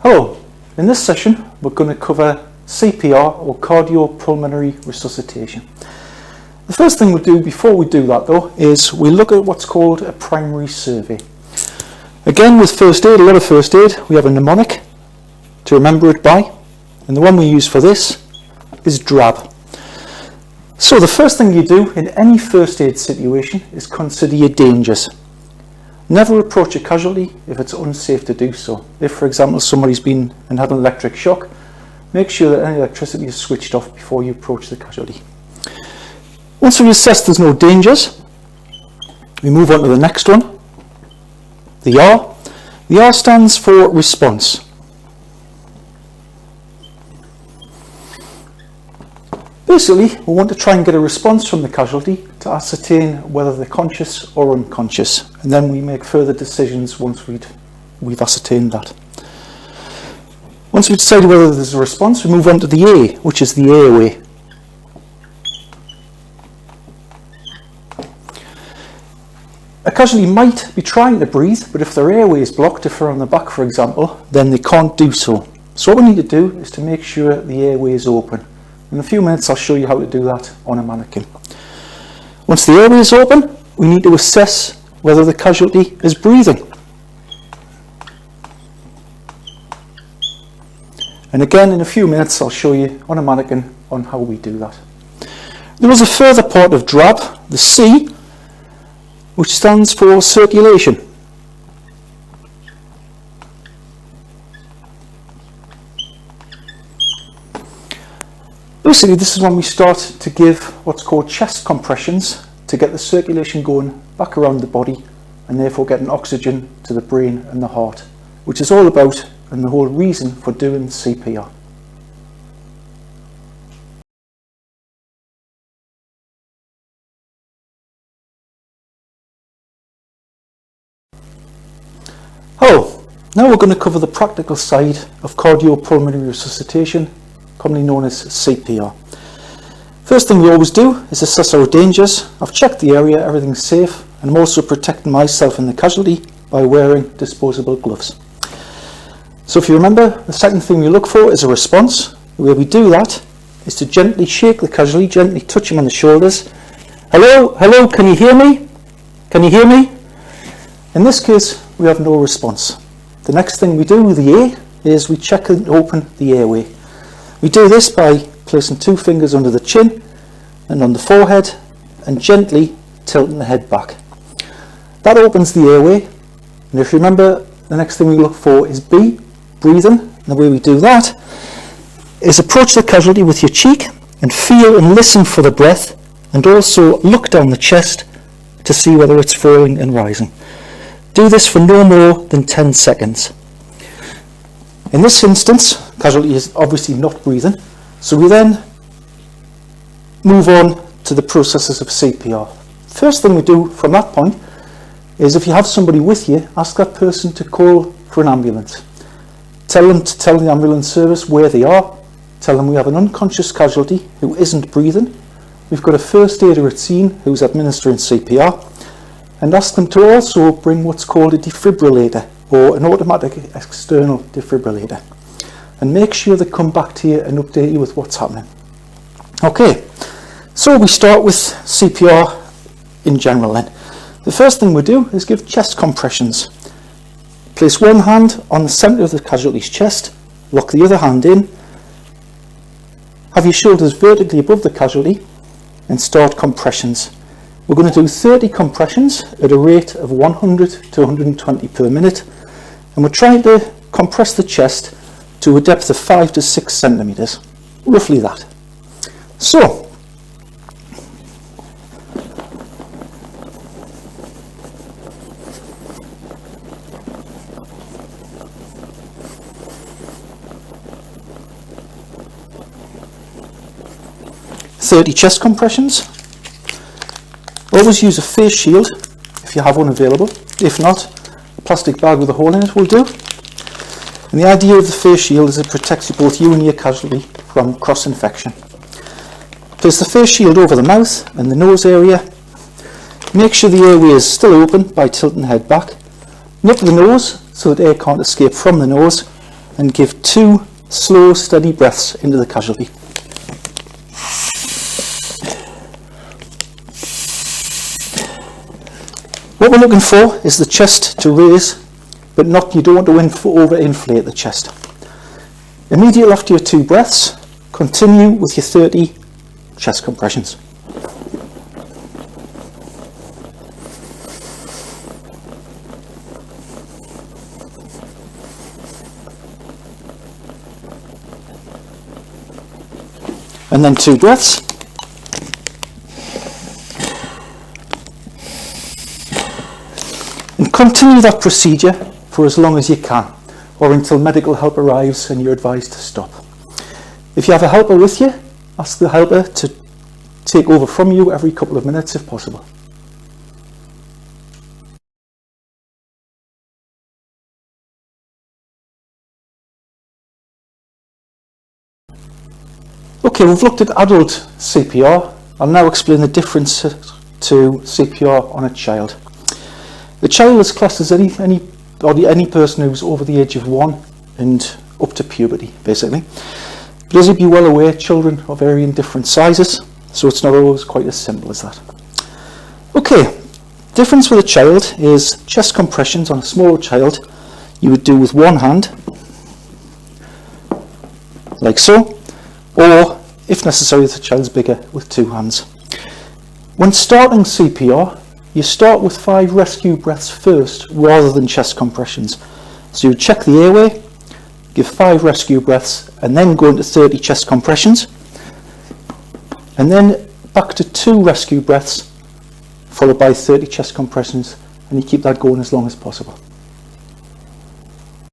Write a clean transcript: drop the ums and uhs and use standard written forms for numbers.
Hello, in this session we're going to cover CPR or cardiopulmonary resuscitation. The first thing we'll do before we do that though is we look at what's called a primary survey. Again, with first aid, a lot of first aid, we have a mnemonic to remember it by, and the one we use for this is DRAB. So the first thing you do in any first aid situation is consider your dangers. Never approach a casualty if it's unsafe to do so. If, for example, somebody's been and had an electric shock, make sure that any electricity is switched off before you approach the casualty. Once we assess there's no dangers, we move on to the next one, the R. The R stands for response. Basically, we want to try and get a response from the casualty to ascertain whether they're conscious or unconscious, and then we make further decisions once we've ascertained that. Once we've decided whether there's a response, we move on to the A, which is the airway. A casualty might be trying to breathe, but if their airway is blocked, if they're on the back for example, then they can't do so. So what we need to do is to make sure the airway is open. In a few minutes I'll show you how to do that on a mannequin. Once the airway is open, we need to assess whether the casualty is breathing. And again, in a few minutes I'll show you on a mannequin on how we do that. There is a further part of DRAB, the C, which stands for circulation. Basically, this is when we start to give what's called chest compressions to get the circulation going back around the body and therefore getting oxygen to the brain and the heart, which is all about and the whole reason for doing CPR. Hello, now we're going to cover the practical side of cardiopulmonary resuscitation, commonly known as CPR. First thing we always do is assess our dangers. I've checked the area, everything's safe, and I'm also protecting myself and the casualty by wearing disposable gloves. So if you remember, the second thing we look for is a response. The way we do that is to gently shake the casualty, gently touch him on the shoulders. Hello, hello, can you hear me? Can you hear me? In this case, we have no response. The next thing we do with the A is we check and open the airway. We do this by placing two fingers under the chin and on the forehead and gently tilting the head back. That opens the airway, and if you remember, the next thing we look for is B, breathing. And the way we do that is approach the casualty with your cheek and feel and listen for the breath, and also look down the chest to see whether it's falling and rising. Do this for no more than 10 seconds. In this instance, casualty is obviously not breathing, so we then move on to the processes of CPR. First thing we do from that point is, if you have somebody with you, ask that person to call for an ambulance. Tell them to tell the ambulance service where they are. Tell them we have an unconscious casualty who isn't breathing. We've got a first aider at scene who's administering CPR, and ask them to also bring what's called a defibrillator, or an automatic external defibrillator, and make sure they come back to you and update you with what's happening. Okay, so we start with CPR in general then. The first thing we do is give chest compressions. Place one hand on the centre of the casualty's chest, lock the other hand in, have your shoulders vertically above the casualty, and start compressions. We're going to do 30 compressions at a rate of 100 to 120 per minute, and we're trying to compress the chest to a depth of 5 to 6 centimetres, roughly that. So, chest compressions. Always use a face shield if you have one available. If not, a plastic bag with a hole in it will do. And the idea of the face shield is it protects both you and your casualty from cross-infection. Place the face shield over the mouth and the nose area. Make sure the airway is still open by tilting the head back. Nip the nose so that air can't escape from the nose, and give 2 slow, steady breaths into the casualty. What we're looking for is the chest to raise, but you don't want to over-inflate the chest. Immediately after your 2 breaths, continue with your 30 chest compressions. And then 2 breaths. And continue that procedure for as long as you can, or until medical help arrives and you're advised to stop. If you have a helper with you, ask the helper to take over from you every couple of minutes if possible. Okay, we've looked at adult CPR. I'll now explain the difference to CPR on a child. The child is classed as any person who's over the age of 1 and up to puberty, basically. But as you'd be well aware, children are varying different sizes, so it's not always quite as simple as that. Okay, difference with a child is chest compressions on a smaller child you would do with 1 hand, like so, or if necessary, if the child's bigger, with 2 hands. When starting CPR, you start with 5 rescue breaths first rather than chest compressions. So you check the airway, give 5 rescue breaths, and then go into 30 chest compressions, and then back to 2 rescue breaths followed by 30 chest compressions, and you keep that going as long as possible.